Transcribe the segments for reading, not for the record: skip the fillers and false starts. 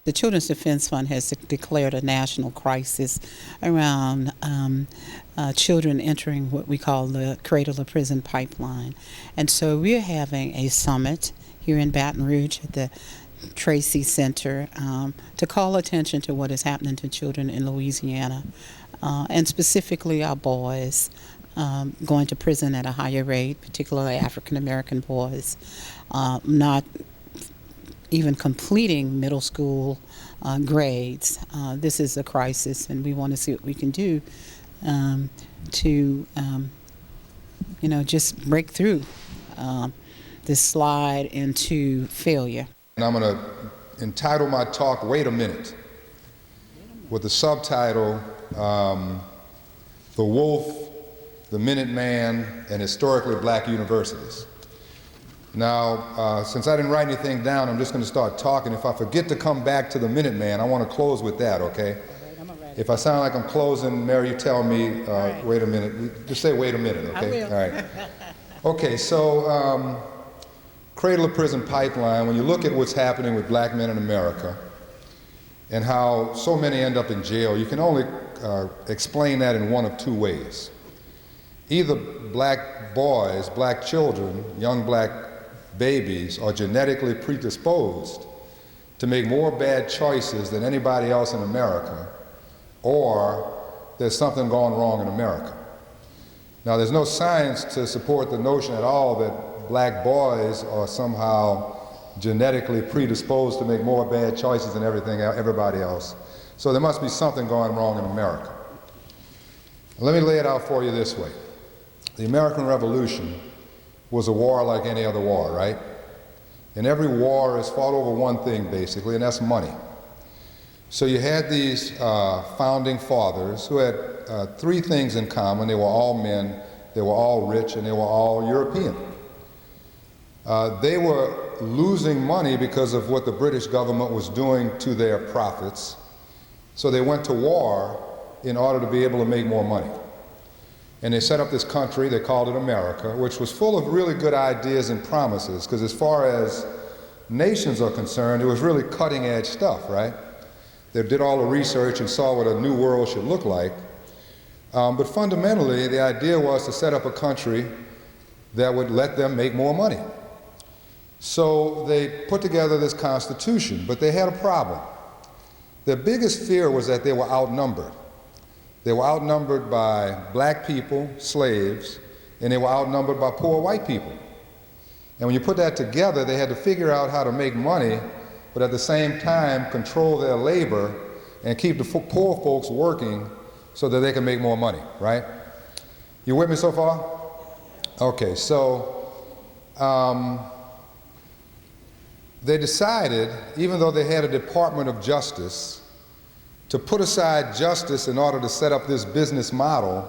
The Children's Defense Fund has declared a national crisis around children entering what we call the Cradle to Prison pipeline. And so we're having a summit here in Baton Rouge at the Tracy Center to call attention to what is happening to children in Louisiana, and specifically our boys going to prison at a higher rate, particularly African American boys, not even completing middle school grades. This is a crisis, and we want to see what we can do to, just break through this slide into failure. And I'm going to entitle my talk, Wait a Minute, with the subtitle, The Wolf, the Minuteman, and Historically Black Universities. Now, since I didn't write anything down, I'm just going to start talking. If I forget to come back to the Minuteman, I want to close with that, okay? If I sound like I'm closing, Mary, you tell me, wait a minute. Just say wait a minute, okay? I will. All right. Okay, so Cradle to Prison pipeline, when you look at what's happening with black men in America and how so many end up in jail, you can only explain that in one of two ways. Either black boys, black children, young black babies are genetically predisposed to make more bad choices than anybody else in America, or there's something going wrong in America. Now, there's no science to support the notion at all that black boys are somehow genetically predisposed to make more bad choices than everybody else. So there must be something going wrong in America. Let me lay it out for you this way. The American Revolution was a war like any other war, right? And every war is fought over one thing, basically, and that's money. So you had these founding fathers who had three things in common. They were all men, they were all rich, and they were all European. They were losing money because of what the British government was doing to their profits. So they went to war in order to be able to make more money. And they set up this country, they called it America, which was full of really good ideas and promises, because as far as nations are concerned, it was really cutting edge stuff, right? They did all the research and saw what a new world should look like. But fundamentally, the idea was to set up a country that would let them make more money. So they put together this constitution, but they had a problem. Their biggest fear was that they were outnumbered. They were outnumbered by black people, slaves, and they were outnumbered by poor white people. And when you put that together, they had to figure out how to make money, but at the same time control their labor and keep the poor folks working so that they can make more money, right? You with me so far? Okay, so they decided, even though they had a Department of Justice, to put aside justice in order to set up this business model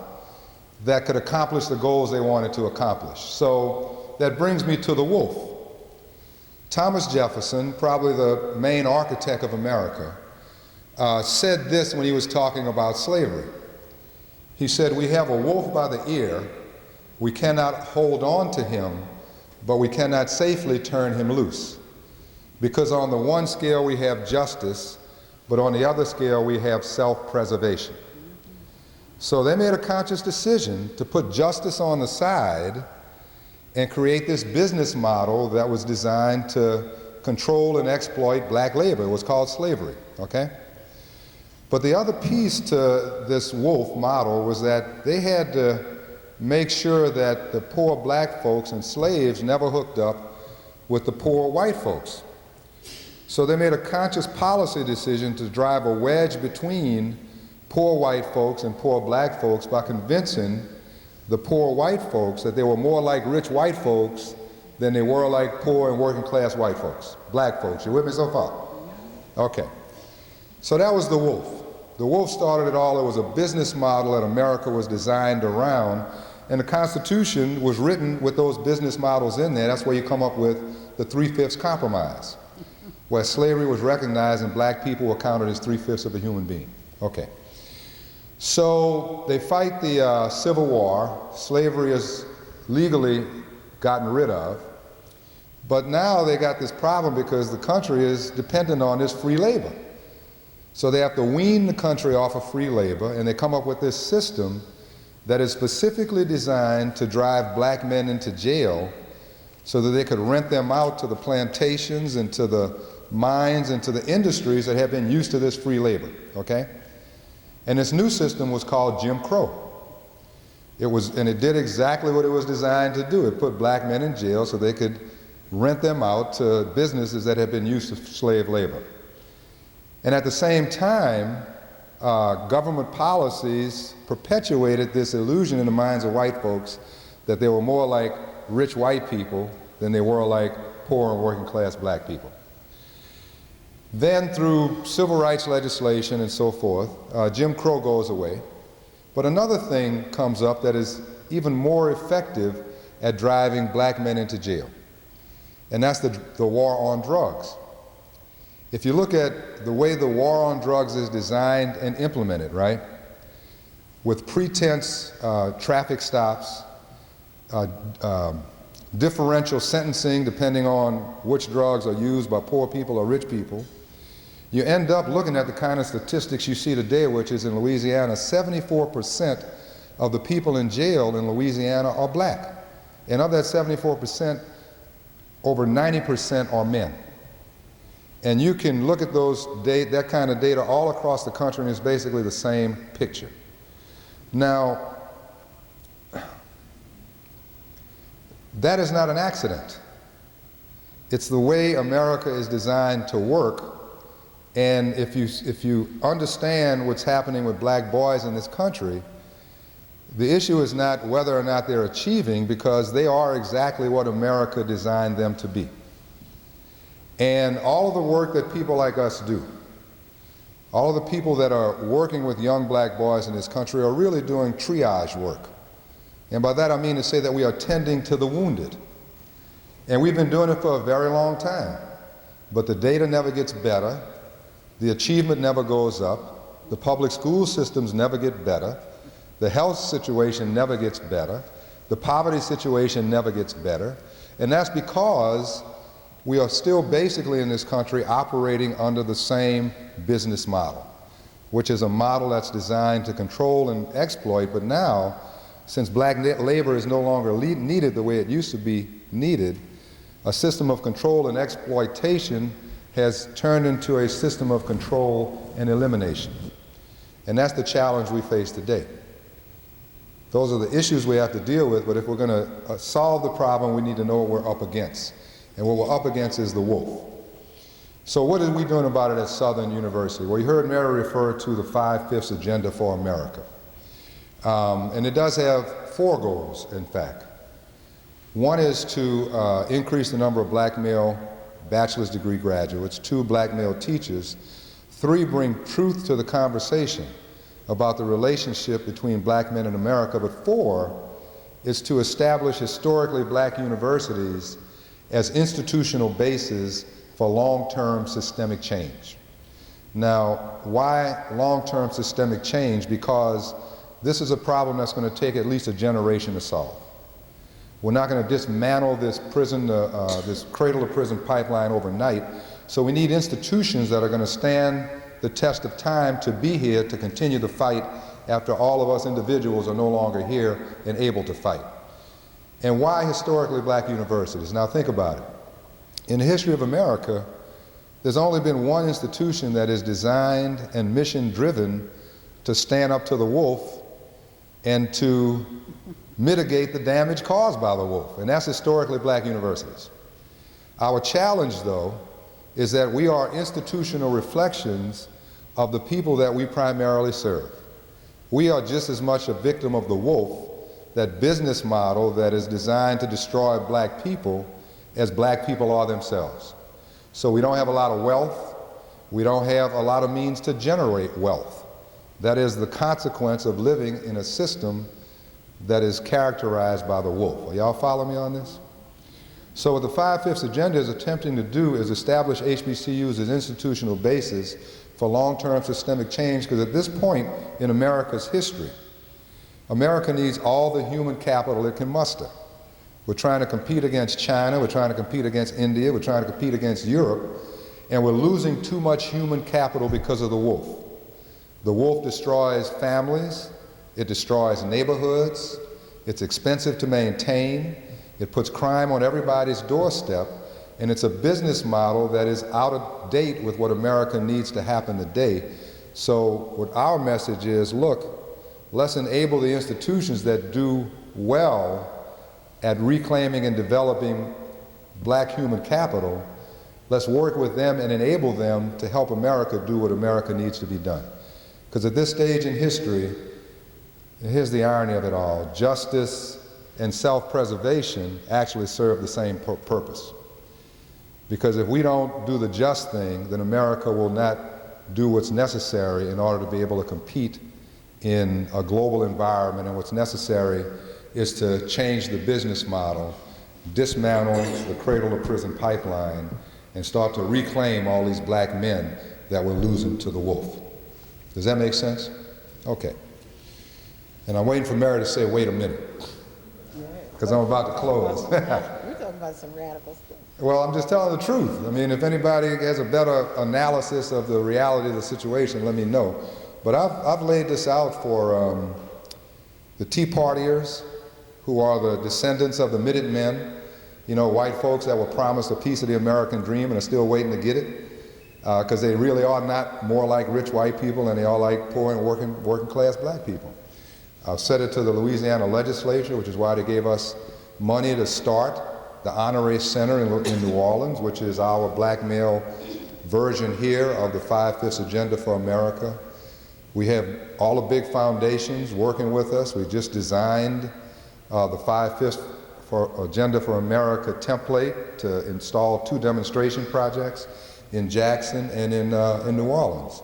that could accomplish the goals they wanted to accomplish. So that brings me to the wolf. Thomas Jefferson, probably the main architect of America, said this when he was talking about slavery. He said, "We have a wolf by the ear. We cannot hold on to him, but we cannot safely turn him loose. Because on the one scale we have justice, but on the other scale we have self-preservation." So they made a conscious decision to put justice on the side and create this business model that was designed to control and exploit black labor. It was called slavery, okay? But the other piece to this wolf model was that they had to make sure that the poor black folks and slaves never hooked up with the poor white folks. So they made a conscious policy decision to drive a wedge between poor white folks and poor black folks by convincing the poor white folks that they were more like rich white folks than they were like poor and working class white folks, black folks. You with me so far? Okay. So that was the wolf. The wolf started it all. It was a business model that America was designed around, and the Constitution was written with those business models in there. That's where you come up with the 3/5 compromise, where slavery was recognized and black people were counted as 3/5 of a human being. Okay. So they fight the Civil War. Slavery is legally gotten rid of. But now they got this problem because the country is dependent on this free labor. So they have to wean the country off of free labor, and they come up with this system that is specifically designed to drive black men into jail so that they could rent them out to the plantations and to the mines and to the industries that have been used to this free labor, okay? And this new system was called Jim Crow. And it did exactly what it was designed to do. It put black men in jail so they could rent them out to businesses that had been used to slave labor. And at the same time, government policies perpetuated this illusion in the minds of white folks that they were more like rich white people than they were like poor and working class black people. Then through civil rights legislation and so forth, Jim Crow goes away. But another thing comes up that is even more effective at driving black men into jail. And that's the war on drugs. If you look at the way the war on drugs is designed and implemented, right, with pretense traffic stops, differential sentencing depending on which drugs are used by poor people or rich people, you end up looking at the kind of statistics you see today, which is in Louisiana, 74% of the people in jail in Louisiana are black. And of that 74%, over 90% are men. And you can look at that kind of data all across the country, and it's basically the same picture. Now, that is not an accident. It's the way America is designed to work. And if you understand what's happening with black boys in this country, the issue is not whether or not they're achieving, because they are exactly what America designed them to be. And all of the work that people like us do, all of the people that are working with young black boys in this country are really doing triage work. And by that I mean to say that we are tending to the wounded. And we've been doing it for a very long time. But the data never gets better. The achievement never goes up. The public school systems never get better. The health situation never gets better. The poverty situation never gets better. And that's because we are still basically in this country operating under the same business model, which is a model that's designed to control and exploit. But now, since black labor is no longer needed the way it used to be needed, a system of control and exploitation has turned into a system of control and elimination. And that's the challenge we face today. Those are the issues we have to deal with, but if we're going to solve the problem, we need to know what we're up against. And what we're up against is the wolf. So what are we doing about it at Southern University? Well, you heard Mary refer to the 5/5 Agenda for America. And it does have 4 goals, in fact. One is to increase the number of black male bachelor's degree graduates, 2, black male teachers, 3, bring truth to the conversation about the relationship between black men in America, but 4 is to establish historically black universities as institutional bases for long-term systemic change. Now, why long-term systemic change? Because this is a problem that's going to take at least a generation to solve. We're not going to dismantle this this cradle-to-prison pipeline overnight, so we need institutions that are going to stand the test of time to be here to continue the fight after all of us individuals are no longer here and able to fight. And why historically black universities? Now think about it. In the history of America, there's only been one institution that is designed and mission-driven to stand up to the wolf and to mitigate the damage caused by the wolf, and that's historically black universities. Our challenge, though, is that we are institutional reflections of the people that we primarily serve. We are just as much a victim of the wolf, that business model that is designed to destroy black people, as black people are themselves. So we don't have a lot of wealth. We don't have a lot of means to generate wealth. That is the consequence of living in a system that is characterized by the wolf. Are y'all follow me on this? So what the 5/5 Agenda is attempting to do is establish HBCUs as institutional basis for long-term systemic change, because at this point in America's history, America needs all the human capital it can muster. We're trying to compete against China, we're trying to compete against India, we're trying to compete against Europe, and we're losing too much human capital because of the wolf. The wolf destroys families, it destroys neighborhoods, it's expensive to maintain, it puts crime on everybody's doorstep, and it's a business model that is out of date with what America needs to happen today. So what our message is, look, let's enable the institutions that do well at reclaiming and developing black human capital. Let's work with them and enable them to help America do what America needs to be done. Because at this stage in history, and here's the irony of it all, justice and self-preservation actually serve the same purpose. Because if we don't do the just thing, then America will not do what's necessary in order to be able to compete in a global environment, and what's necessary is to change the business model, dismantle the cradle to prison pipeline, and start to reclaim all these black men that we're losing to the wolf. Does that make sense? Okay. And I'm waiting for Mary to say, wait a minute, because I'm about to close. We're talking about some radical stuff. Well, I'm just telling the truth. I mean, if anybody has a better analysis of the reality of the situation, let me know. But I've laid this out for the Tea Partiers, who are the descendants of the Minutemen, you know, white folks that were promised a piece of the American dream and are still waiting to get it, because they really are not more like rich white people than they are like poor and working class black people. I've said it to the Louisiana legislature, which is why they gave us money to start the Honoré Center in New Orleans, which is our black male version here of the 5/5 Agenda for America. We have all the big foundations working with us. We just designed the 5/5 Agenda for America template to install 2 demonstration projects in Jackson and in New Orleans.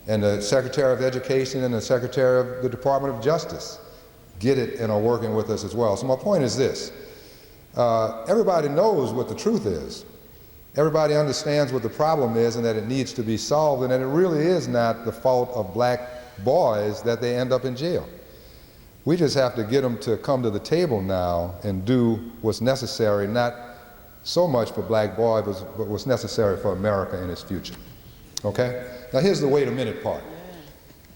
And the Secretary of Education and the Secretary of the Department of Justice get it and are working with us as well. So my point is this. Everybody knows what the truth is. Everybody understands what the problem is and that it needs to be solved, and that it really is not the fault of black boys that they end up in jail. We just have to get them to come to the table now and do what's necessary, not so much for black boys, but what's necessary for America and its future. Okay? Now here's the wait a minute part.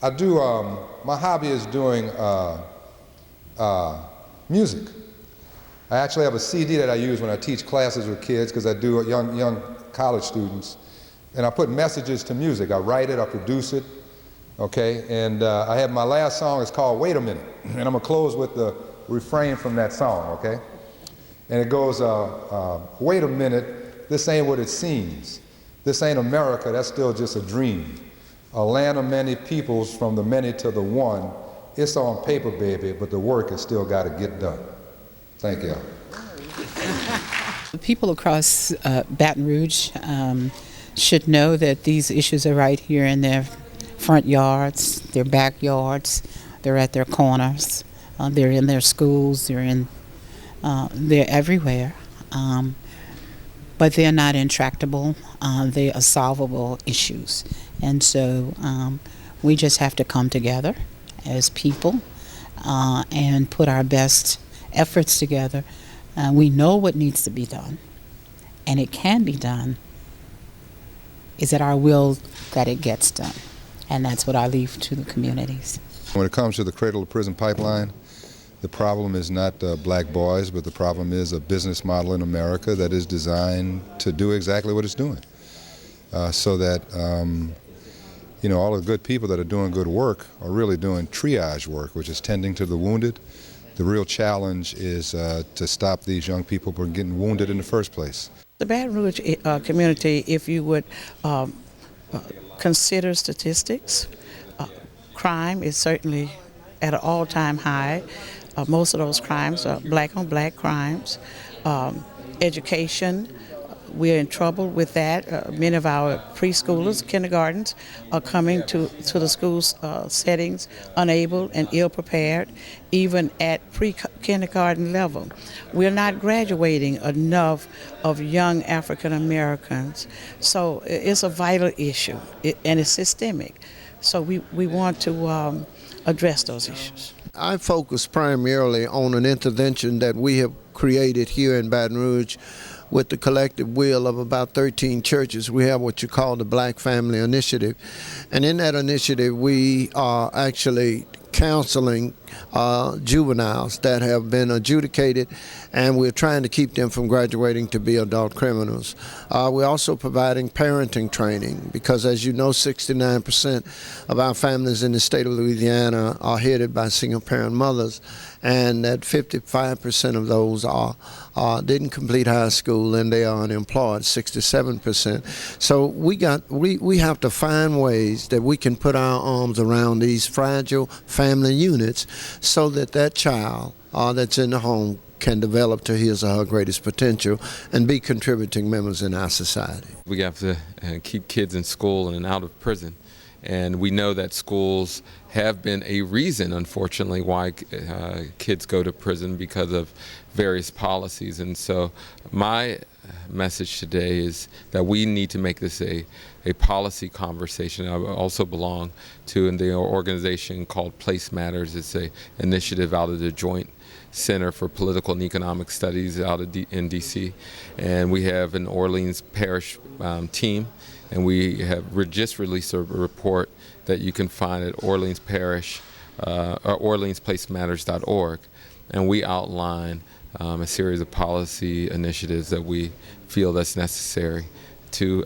I do, my hobby is doing music. I actually have a CD that I use when I teach classes with kids, because I do young college students, and I put messages to music. I write it, I produce it, okay? And I have my last song, it's called Wait a Minute, and I'm gonna close with the refrain from that song, okay? And it goes, wait a minute, this ain't what it seems. This ain't America, that's still just a dream. A land of many peoples, from the many to the one. It's on paper, baby, but the work has still got to get done. Thank you. The people across Baton Rouge should know that these issues are right here in their front yards, their backyards, they're at their corners, they're in their schools, they're everywhere. But they're not intractable, they are solvable issues. And so we just have to come together as people and put our best efforts together. We know what needs to be done, and it can be done. Is it our will that it gets done? And that's what I leave to the communities. When it comes to the cradle to prison pipeline, the problem is not black boys, but the problem is a business model in America that is designed to do exactly what it's doing. So that, you know, all the good people that are doing good work are really doing triage work, which is tending to the wounded. The real challenge is to stop these young people from getting wounded in the first place. The Baton Rouge community, if you would consider statistics, crime is certainly at an all-time high. Most of those crimes are black-on-black crimes. Education, we're in trouble with that. Many of our preschoolers, kindergartens, are coming to the school settings unable and ill-prepared, even at pre-kindergarten level. We're not graduating enough of young African Americans. So it's a vital issue, and it's systemic. So we want to address those issues. I focus primarily on an intervention that we have created here in Baton Rouge with the collective will of about 13 churches. We have what you call the Black Family Initiative. And in that initiative, we are actually counseling juveniles that have been adjudicated, and we're trying to keep them from graduating to be adult criminals. We're also providing parenting training because, as you know, 69% of our families in the state of Louisiana are headed by single-parent mothers, and that 55% of those didn't complete high school and they are unemployed, 67%. So we have to find ways that we can put our arms around these fragile family units so that that child that's in the home can develop to his or her greatest potential and be contributing members in our society. We have to keep kids in school and out of prison. And we know that schools have been a reason, unfortunately, why kids go to prison because of various policies. And so my message today is that we need to make this a policy conversation. I also belong to the organization called Place Matters. It's an initiative out of the Joint Center for Political and Economic Studies out of in D.C. And we have an Orleans Parish team. And we have just released a report that you can find at Orleans Parish, or OrleansPlaceMatters.org. And we outline a series of policy initiatives that we feel that's necessary to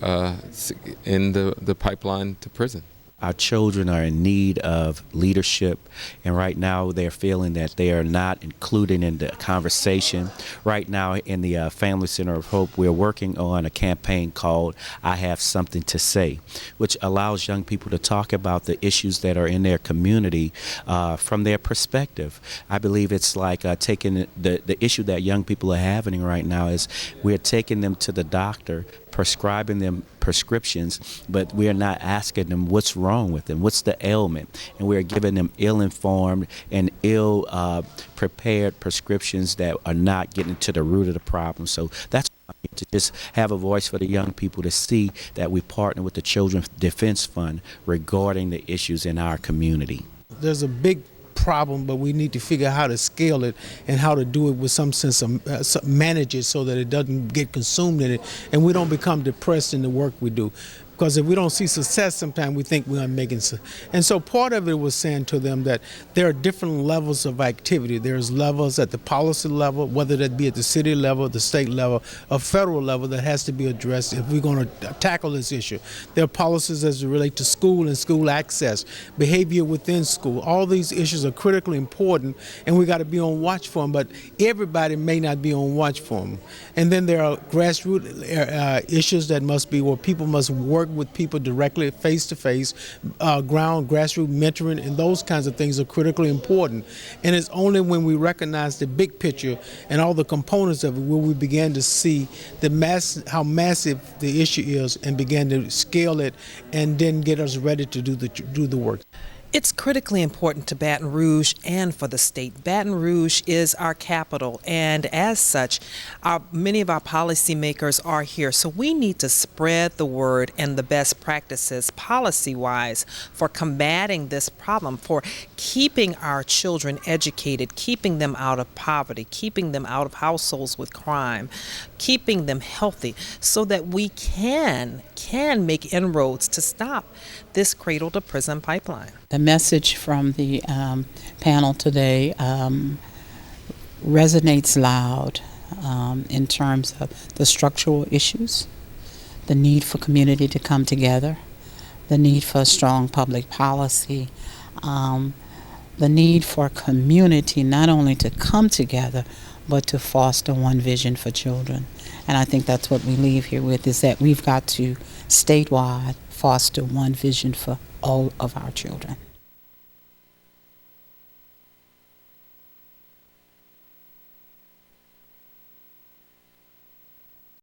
end the pipeline to prison. Our children are in need of leadership, and right now they're feeling that they are not included in the conversation. Right now in the Family Center of Hope, we're working on a campaign called I Have Something to Say, which allows young people to talk about the issues that are in their community from their perspective. I believe it's like taking the issue that young people are having right now is we're taking them to the doctor, prescribing them prescriptions, but we are not asking them what's wrong with them, what's the ailment, and we're giving them ill-informed and ill-prepared prescriptions that are not getting to the root of the problem. So that's to just have a voice for the young people to see that we partner with the Children's Defense Fund regarding the issues in our community. There's a big problem, but we need to figure out how to scale it and how to do it with some sense of manage it so that it doesn't get consumed in it and we don't become depressed in the work we do. Because if we don't see success, sometimes we think we are making success. And so part of it was saying to them that there are different levels of activity. There's levels at the policy level, whether that be at the city level, the state level, or federal level that has to be addressed if we're going to tackle this issue. There are policies as it relate to school and school access, behavior within school. All these issues are critically important and we got to be on watch for them, but everybody may not be on watch for them. And then there are grassroots issues that must be where people must work with people directly, face-to-face, grassroots mentoring, and those kinds of things are critically important. And it's only when we recognize the big picture and all the components of it will we begin to see how massive the issue is and begin to scale it and then get us ready to do the work. It's critically important to Baton Rouge and for the state. Baton Rouge is our capital, and as such, many of our policymakers are here. So we need to spread the word and the best practices policy-wise for combating this problem, for keeping our children educated, keeping them out of poverty, keeping them out of households with crime, keeping them healthy so that we can make inroads to stop this cradle to prison pipeline. The message from the panel today resonates loud in terms of the structural issues, the need for community to come together, the need for strong public policy, the need for community not only to come together, but to foster one vision for children. And I think that's what we leave here with, is that we've got to statewide foster one vision for all of our children.